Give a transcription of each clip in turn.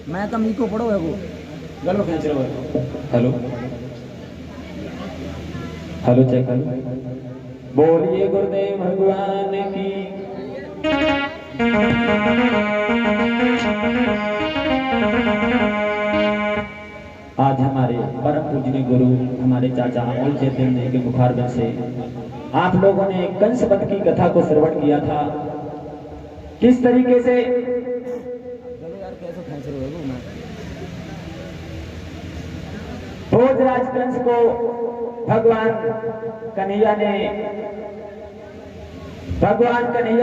मैं तो मी को पढ़ो है वो गलो खींच रहे हो। हेलो हेलो चेक करो। बोलिए गुरुदेव भगवान की। आज हमारे परम पूजनीय गुरु हमारे चाचा अमोल चैतन्य के मुखारबिंद से आप लोगों ने कंस वध की कथा को श्रवण किया था। किस तरीके से भोजराज कंस को भगवान कन्हैया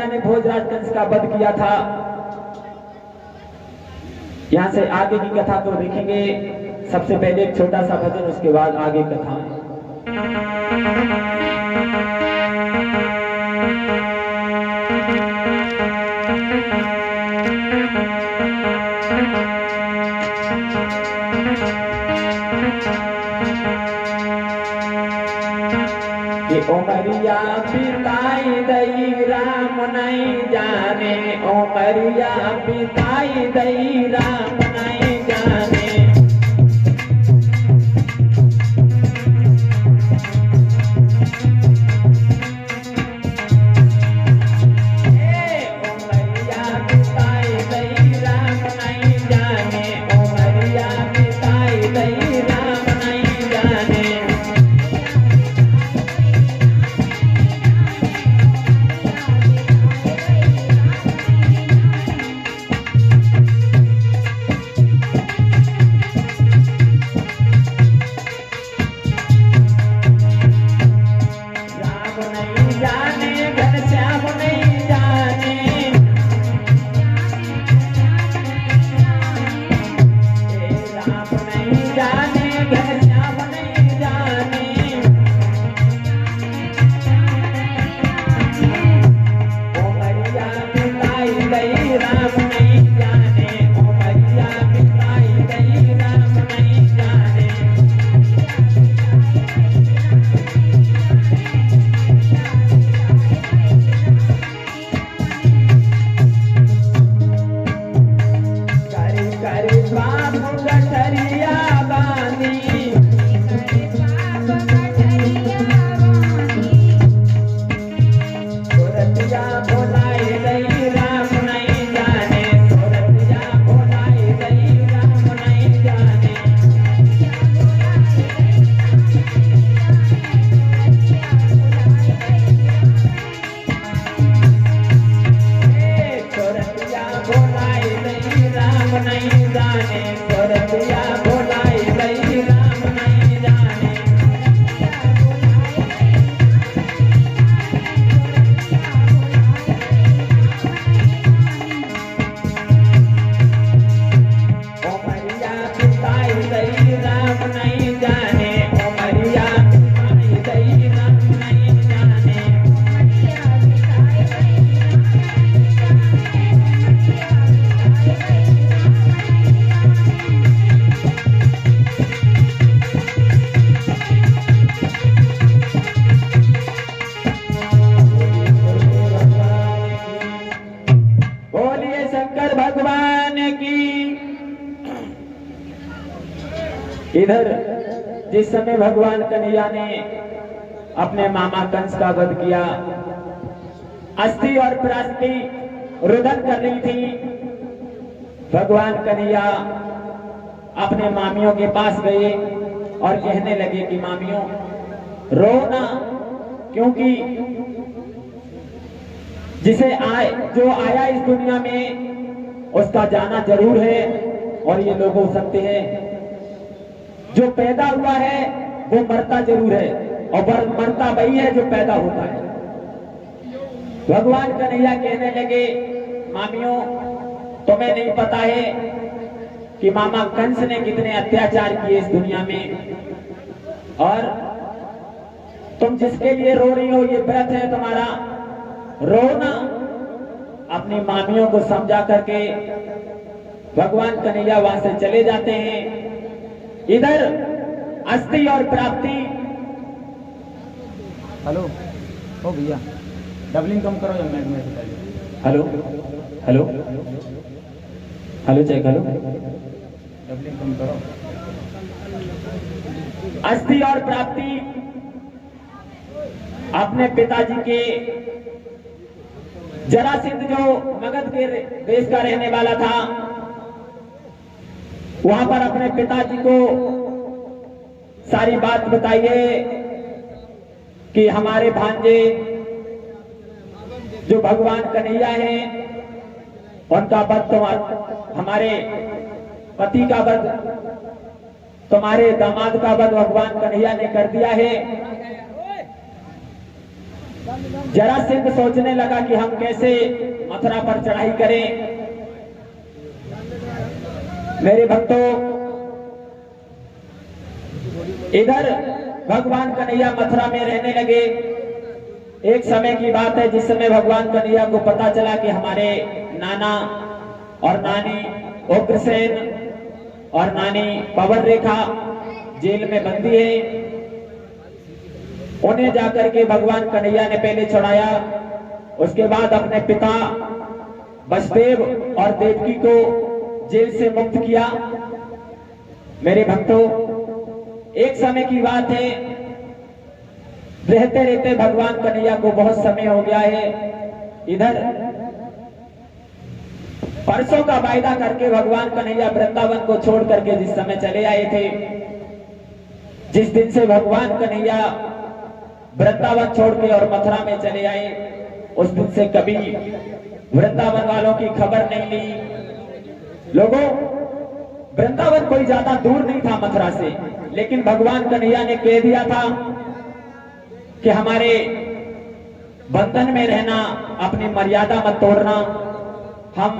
ने भोजराज कंस का वध किया था। यहाँ से आगे की कथा को देखेंगे। सबसे पहले एक छोटा सा भजन, उसके बाद आगे कथा। ओमरिया पिताई दई राम नहीं जाने, ओमरिया पिताई दई राम नहीं जाने। ओमरिया पिताई दई राम नहीं जाने, ओमरिया पिताई दई राम नहीं जाने। इधर जिस समय भगवान कन्हैया ने अपने मामा कंस का वध किया, अस्थि और प्रास्थि रुदन कर रही थी। भगवान कन्हैया अपने मामियों के पास गए और कहने लगे कि मामियों रो ना, क्योंकि जो आया इस दुनिया में उसका जाना जरूर है और ये लोग हो सकते हैं। जो पैदा हुआ है वो मरता जरूर है और मरता वही है जो पैदा होता है। भगवान कन्हैया कहने लगे मामियों तुम्हें नहीं पता है कि मामा कंस ने कितने अत्याचार किए इस दुनिया में, और तुम जिसके लिए रो रही हो ये व्रत है तुम्हारा, रो ना, अपनी मामियों को समझा करके भगवान कन्हैया वहां से चले जाते हैं। इधर अस्थि और प्राप्ति। हेलो ओ भैया डबलिंग कम करो या में से पहले। Hello hello hello check hello. Doubling कम करो। अस्थि और प्राप्ति अपने पिताजी के जरासिंध जो मगध के देश का रहने वाला था, वहां पर अपने पिताजी को सारी बात बताइए कि हमारे भांजे जो भगवान कन्हैया हैं उनका वध हमारे पति का वध, तुम्हारे दामाद का वध भगवान कन्हैया ने कर दिया है। जरासिंध सोचने लगा कि हम कैसे मथुरा पर चढ़ाई करें। मेरे भक्तों, इधर भगवान कन्हैया मथुरा में रहने लगे। एक समय की बात है जिस समय भगवान कन्हैया को पता चला कि हमारे नाना और नानी उग्रसेन और नानी पवन रेखा जेल में बंदी है। उन्हें जाकर के भगवान कन्हैया ने पहले छुड़ाया, उसके बाद अपने पिता वसुदेव और देवकी को जेल से मुक्त किया। मेरे भक्तों, एक समय की बात है, रहते रहते भगवान कन्हैया को बहुत समय हो गया है। इधर परसों का वायदा करके भगवान कन्हैया वृंदावन को छोड़ करके जिस समय चले आए थे, जिस दिन से भगवान कन्हैया वृंदावन छोड़ के और मथुरा में चले आए, उस दिन से कभी वृंदावन वालों की खबर नहीं ली। लोगों, वृंदावन कोई ज्यादा दूर नहीं था मथुरा से, लेकिन भगवान कन्हैया ने कह दिया था कि हमारे बंधन में रहना, अपनी मर्यादा मत तोड़ना, हम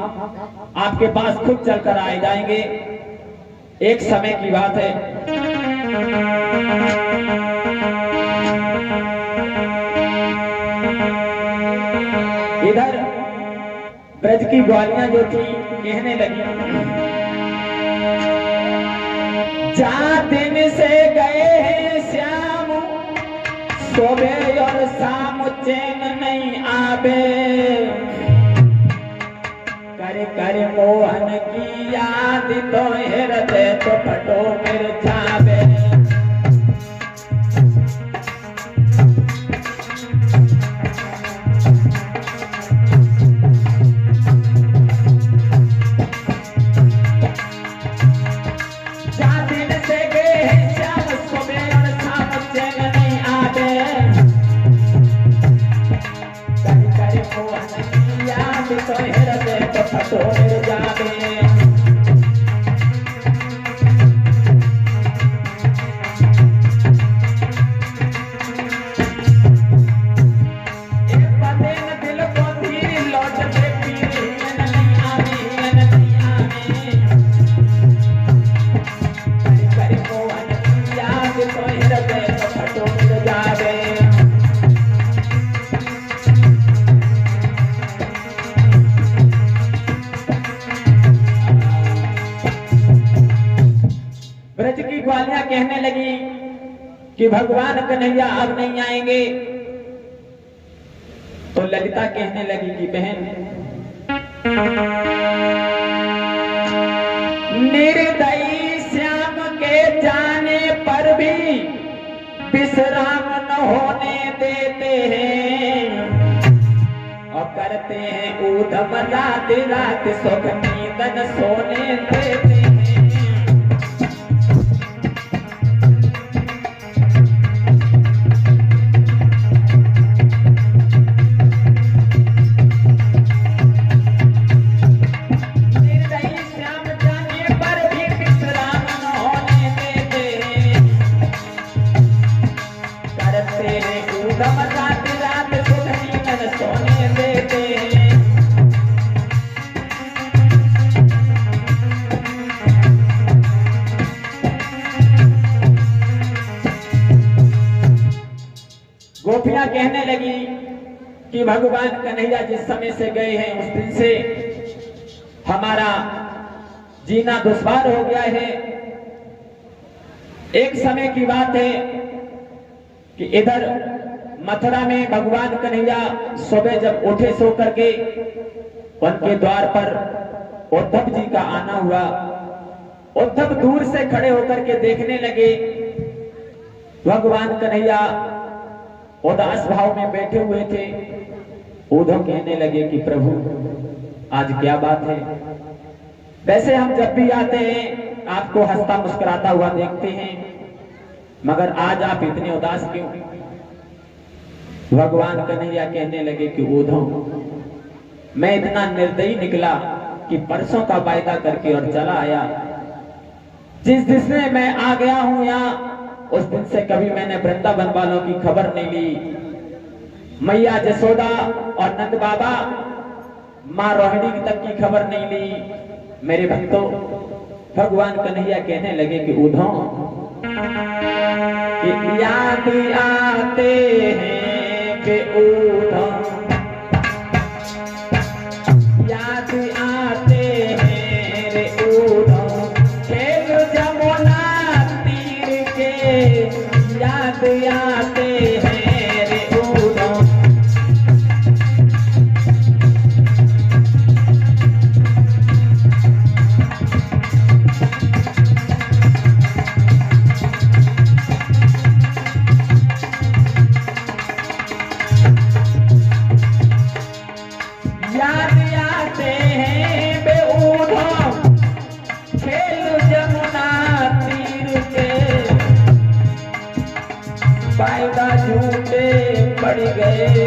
आपके पास खुद चलकर आए जाएंगे। एक समय की बात है, इधर ब्रज की ग्वालियां जो थी कहने लगी, जा दिन से गए हैं श्याम, सुबह और शाम चैन नहीं आवे, कर कर मोहन की याद तो हृदय तो फटो मिर जावे। कहने लगी कि भगवान कन्हैया अब नहीं आएंगे, तो ललिता कहने लगी कि बहन, निर्दयी श्याम के जाने पर भी विश्राम न होने देते हैं और करते हैं ऊधम रात रात सुख नींद न सोने देते हैं। कि भगवान कन्हैया जिस समय से गए हैं उस दिन से हमारा जीना दुश्वार हो गया है। एक समय की बात है कि इधर मथुरा में भगवान कन्हैया सुबह जब उठे सो करके उनके द्वार पर उद्धव जी का आना हुआ। उद्धव दूर से खड़े होकर के देखने लगे। भगवान कन्हैया उदास भाव में बैठे हुए थे। उद्धव कहने लगे कि प्रभु आज क्या बात है। वैसे हम जब भी आते हैं आपको हंसता मुस्कुराता हुआ देखते हैं, मगर आज आप इतने उदास क्यों। भगवान कन्हैया कहने लगे कि उद्धव मैं इतना निर्दयी निकला कि परसों का वायदा करके और चला आया। जिस दिन से मैं आ गया हूं यहाँ उस दिन से कभी मैंने वृंदावन वालों की खबर नहीं ली। मैया जसोदा और नंद बाबा माँ रोहिणी तक की खबर नहीं ली। मेरे भक्तों, भगवान कन्हैया कहने लगे कि उद्धव कि याद आते हैं कि उद्धव याद आते हैं रे उद्धव खेल जमुना तीर के याद आते हैं रे उद्धव। वायदा झूठे पड़ गए,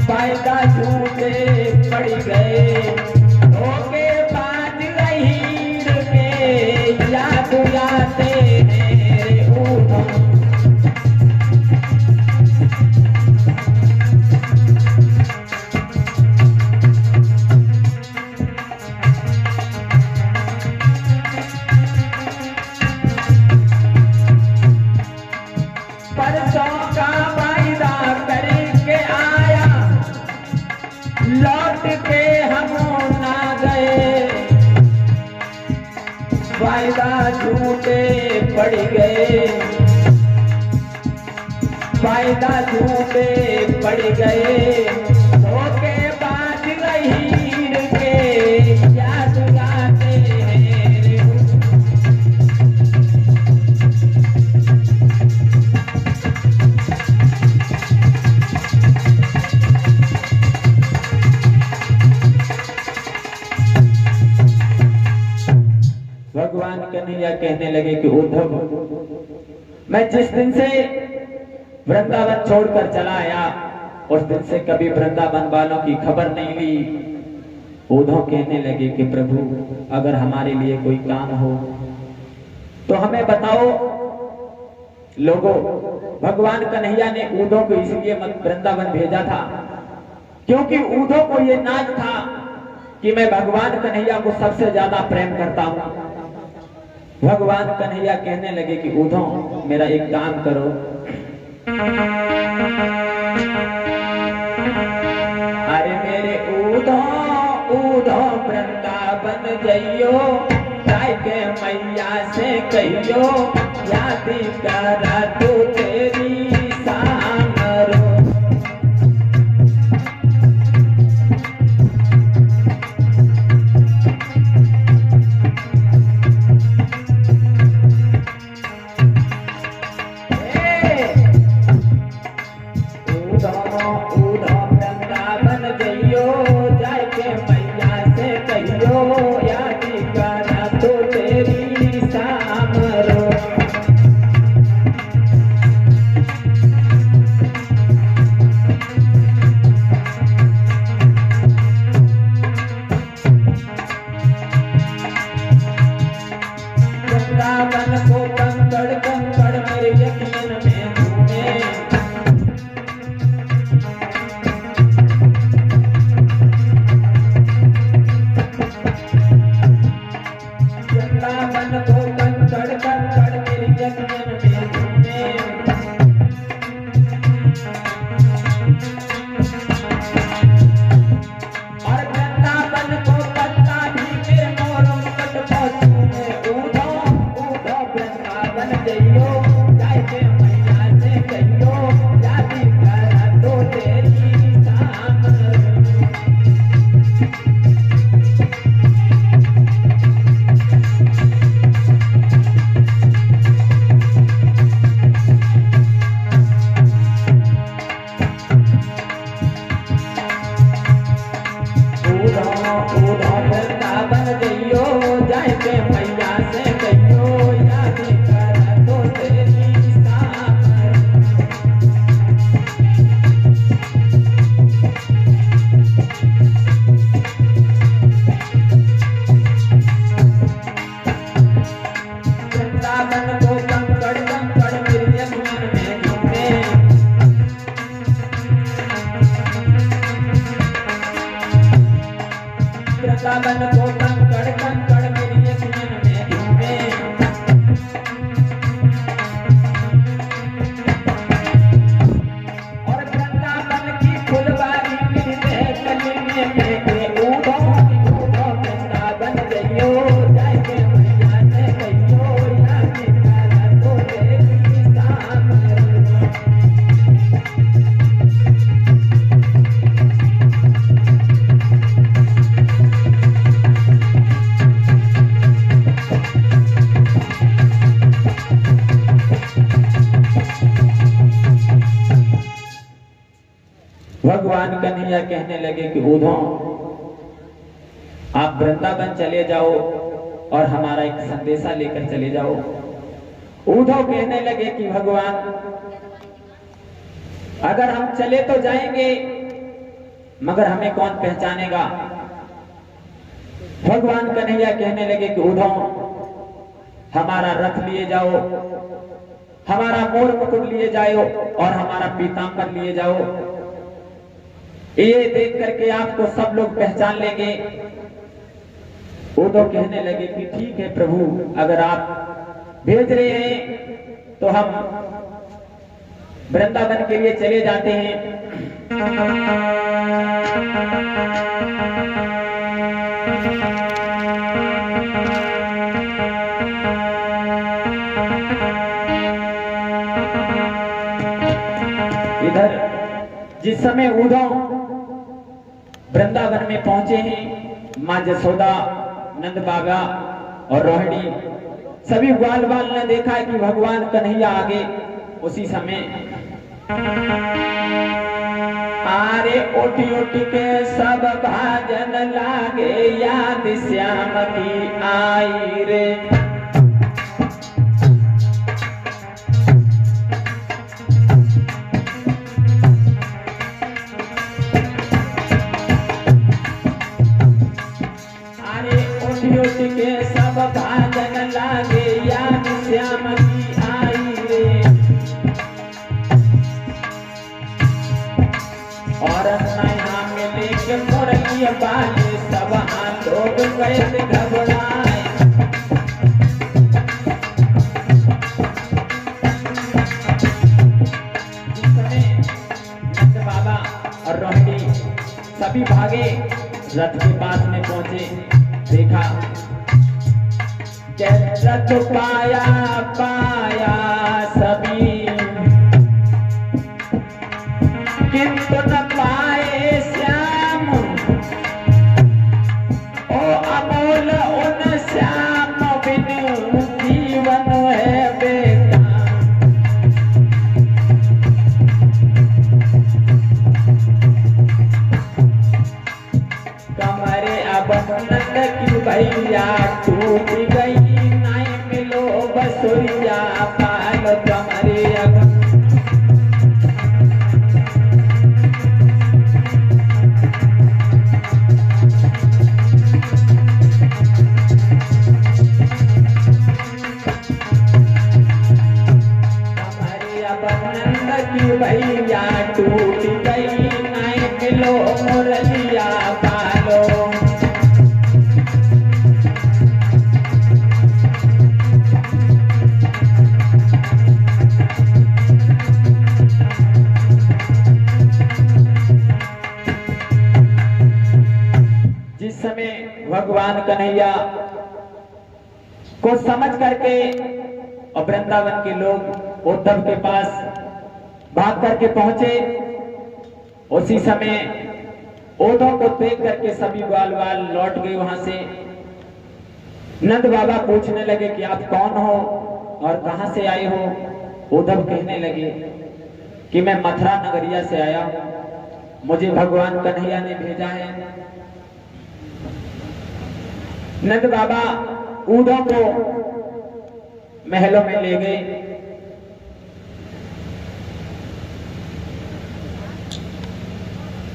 वायदा झूठे पड़ गए, धोखे बाज हीर के याद आते हैं उद्धव। परसों का वायदा करके आया, लौट के हम ना गए, वायदा झूठे पड़ गए, वायदा झूठे पड़ गए, धोखे बाज हीर के याद आते हैं रे। भगवान कन्हैया कहने लगे कि उद्धव मैं जिस दिन से वृंदावन छोड़कर चला आया उस दिन से कभी वृंदावन वालों की खबर नहीं ली। उद्धव कहने लगे कि प्रभु अगर हमारे लिए कोई काम हो तो हमें बताओ। लोगों, भगवान कन्हैया ने उद्धव को इसलिए वृंदावन भेजा था क्योंकि उद्धव को ये नाज था कि मैं भगवान कन्हैया को सबसे ज्यादा प्रेम करता हूं। भगवान कन्हैया कहने लगे कि उद्धव मेरा एक काम करो, अरे मेरे उद्धव वृंदावन जइयो, जाके मैया से कहियो याद करा तू तेरी सामरो। वृंदावन को कंकड़ कंकड़ मेरी यकीन में झूमे। और वृंदावन की फुलवारी गिरते गली में फेंके ऊधो ऊधो वृंदावन जइयो जाके मैया से कहियो या निकाला तो देखी सामने। भगवान कन्हैया कहने लगे कि उद्धव आप वृंदावन चले जाओ और हमारा एक संदेशा लेकर चले जाओ। उद्धव कहने लगे कि भगवान अगर हम चले तो जाएंगे मगर हमें कौन पहचानेगा। भगवान कन्हैया कहने लगे कि उद्धव हमारा रथ लिए जाओ, हमारा मोर मुकुट लिए जाओ और हमारा पीतांबर लिए जाओ। ये देख करके आपको सब लोग पहचान लेंगे। उद्धव कहने लगे कि ठीक है प्रभु, अगर आप भेज रहे हैं तो हम वृंदावन के लिए चले जाते हैं। इधर जिस समय उद्धव वृंदावन में पहुंचे हैं, माँ जसोदा, नंद बाबा और रोहिणी सभी ग्वाल बाल ने देखा है कि भगवान कन्हैया आगे। उसी समय आरे ओटी ओटी के सब भाजन लागे, याद श्याम की आई रे। के सब भाजन लागे, याद श्याम की आई रे। और नैना में लेके मुरलिया बाले, सब लोग गए घबराए। नंद बाबा और रोहिणी सभी भागे, रथ के पास में पहुंचे। देखा रथ पाया पाया सभी, किंतु न पाए श्याम। ओ अमोल उन श्याम बिन जीवन है बेकार। कमरे अब नंद की भैया टूट गई, नहीं मिलो बसुरिया पाल कमरे अब। कमरे अब नंद की भैया टूट गई, नहीं मिलो मुरलिया पालो। जिस समय भगवान कन्हैया को समझ करके और वृंदावन के लोग उद्धव के पास भाग करके पहुंचे, उसी समय उद्धव को देख करके सभी ग्वाल बाल लौट गए वहां से। नंद बाबा पूछने लगे कि आप कौन हो और कहां से आए हो। उद्धव कहने लगे कि मैं मथुरा नगरिया से आया, मुझे भगवान कन्हैया ने भेजा है। नंद बाबा उद्धव को महलों में ले गए।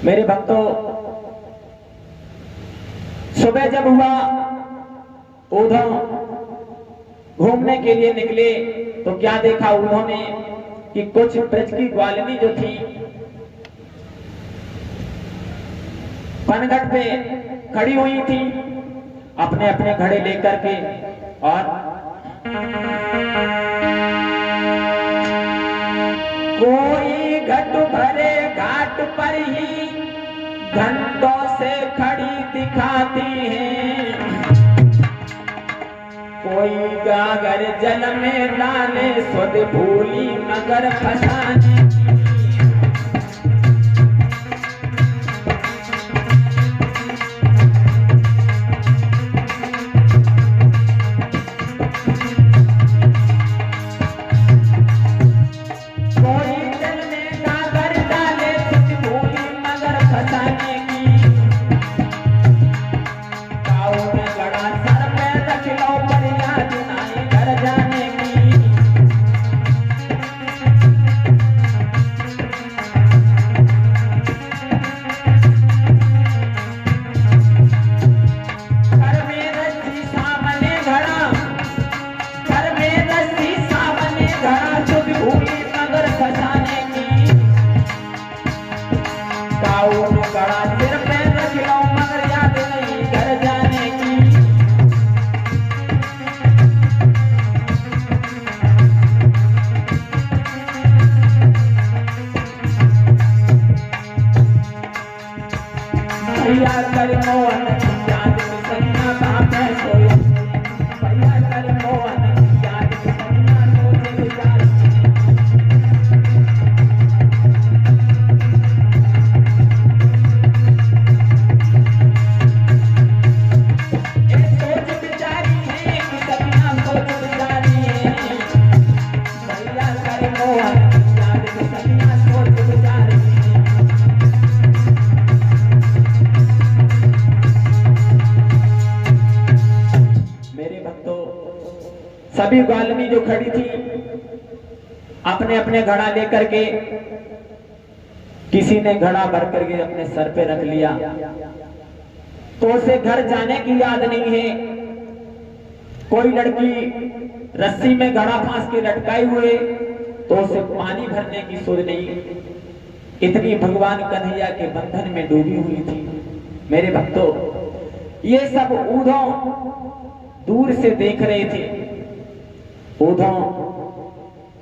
मेरे भक्तों, सुबह जब हुआ उद्धव घूमने के लिए निकले तो क्या देखा उद्धव ने कि कुछ ब्रज की ग्वालिनी जो थी पनघट पे खड़ी हुई थी अपने अपने घड़े लेकर के, और कोई घट भरे घाट पर ही घंटों से खड़ी दिखाती है, कोई गागर जल में डाले सुध भूली मगर फसाने की। सभी ग्वालनी जो खड़ी थी अपने अपने घड़ा लेकर के, किसी ने घड़ा भर करके अपने सर पे रख लिया तो उसे घर जाने की याद नहीं है। कोई लड़की रस्सी में घड़ा फांस के लटकाए हुए तो उसे पानी भरने की सोच नहीं, इतनी भगवान कन्हैया के बंधन में डूबी हुई थी। मेरे भक्तों, ये सब ऊधों दूर से देख रहे थे। ऊधों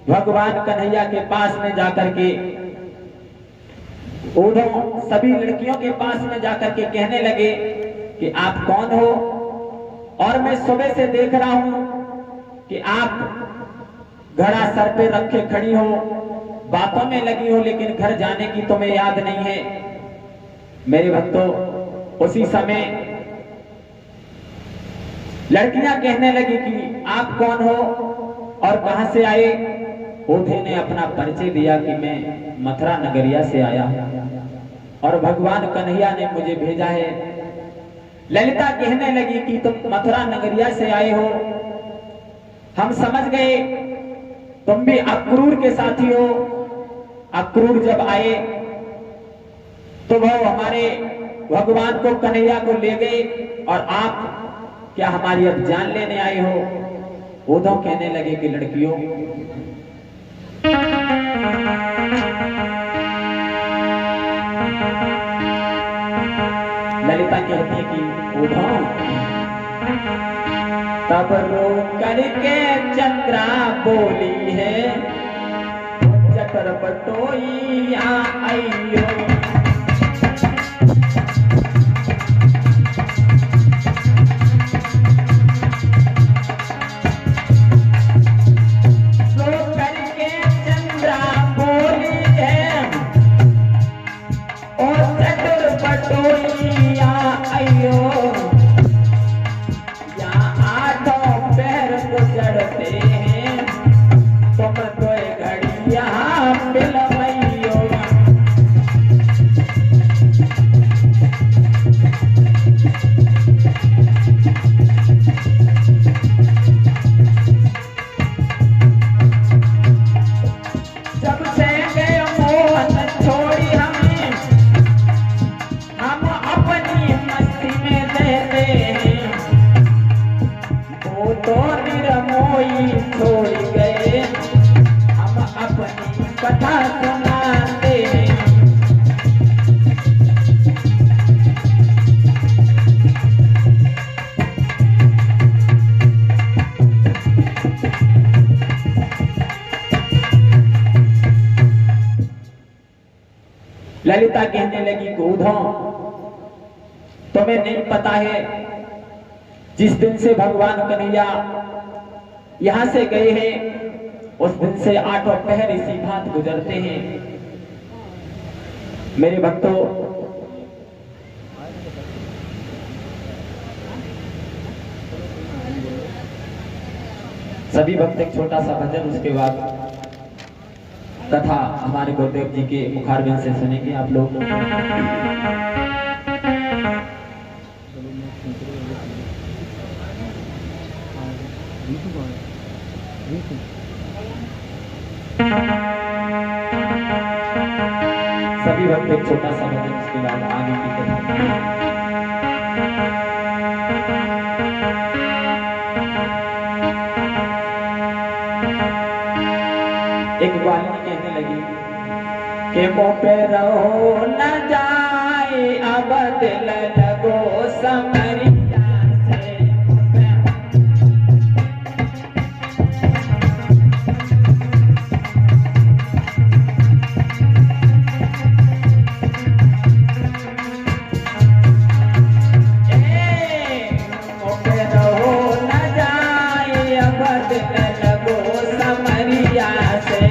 भगवान कन्हैया के पास में जाकर के, ऊधों सभी लड़कियों के पास में जाकर के कहने लगे कि आप कौन हो, और मैं सुबह से देख रहा हूं कि आप घड़ा सर पे रखे खड़ी हो, बातों में लगी हो, लेकिन घर जाने की तुम्हें याद नहीं है। मेरे भक्तों, उसी समय लड़कियां कहने लगी कि आप कौन हो और कहां से आए। ऊधे ने अपना परिचय दिया कि मैं मथुरा नगरिया से आया और भगवान कन्हैया ने मुझे भेजा है। ललिता कहने लगी कि तुम मथुरा नगरिया से आए हो, हम समझ गए तुम भी अक्रूर के साथी हो। अक्रूर जब आए तो वह हमारे भगवान को कन्हैया को ले गए, और आप क्या हमारी अब जान लेने आए हो। उद्धव कहने लगे कि लड़कियों, ललिता कहती है कि उद्धव, तब रो करके चंद्रा बोली है, चतर बटोइया आइयो। ललिता कहने लगी गोधो, तुम्हें नहीं पता है जिस दिन से भगवान कन्हैया यहां से गए हैं उस दिन से 8 पहर इसी भांत गुजरते हैं। मेरे भक्तों, सभी भक्त एक छोटा सा भजन, उसके बाद कथा हमारे गुरुदेव जी के मुखारबिंद से सुनेंगे आप लोग। सभी भक्त एक छोटा सा भजन, उसके बाद आगे की कथा। एक ग्वालिनी कहने लगी कि मुँह पे रहो न जाए अब दिल लगो समरिया से। मुँह पे रहो न जाए अब दिल लगो समरिया से।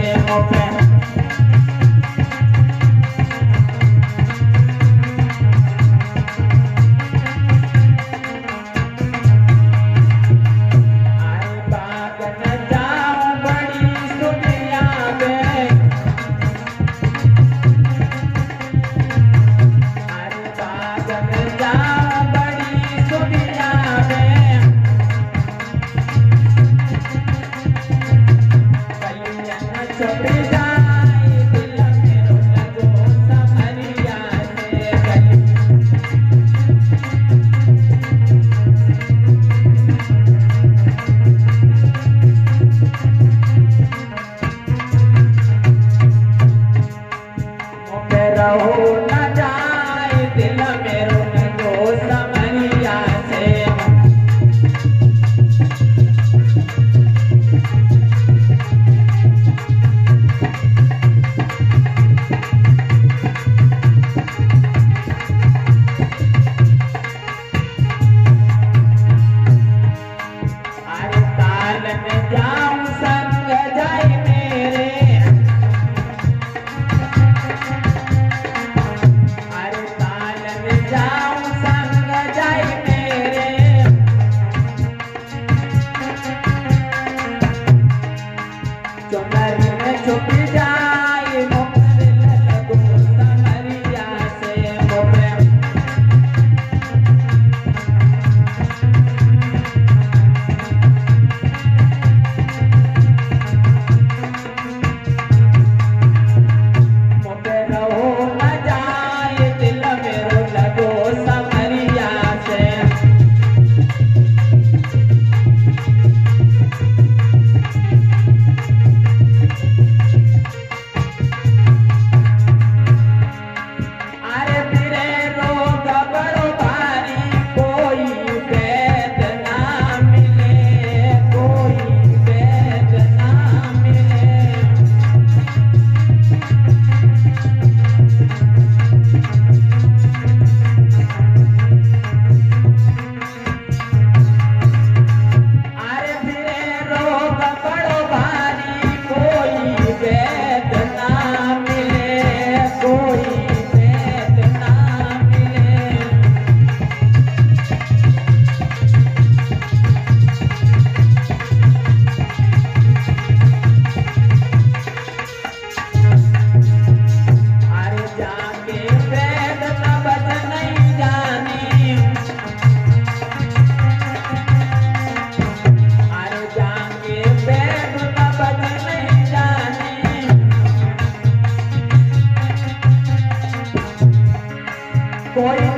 कोई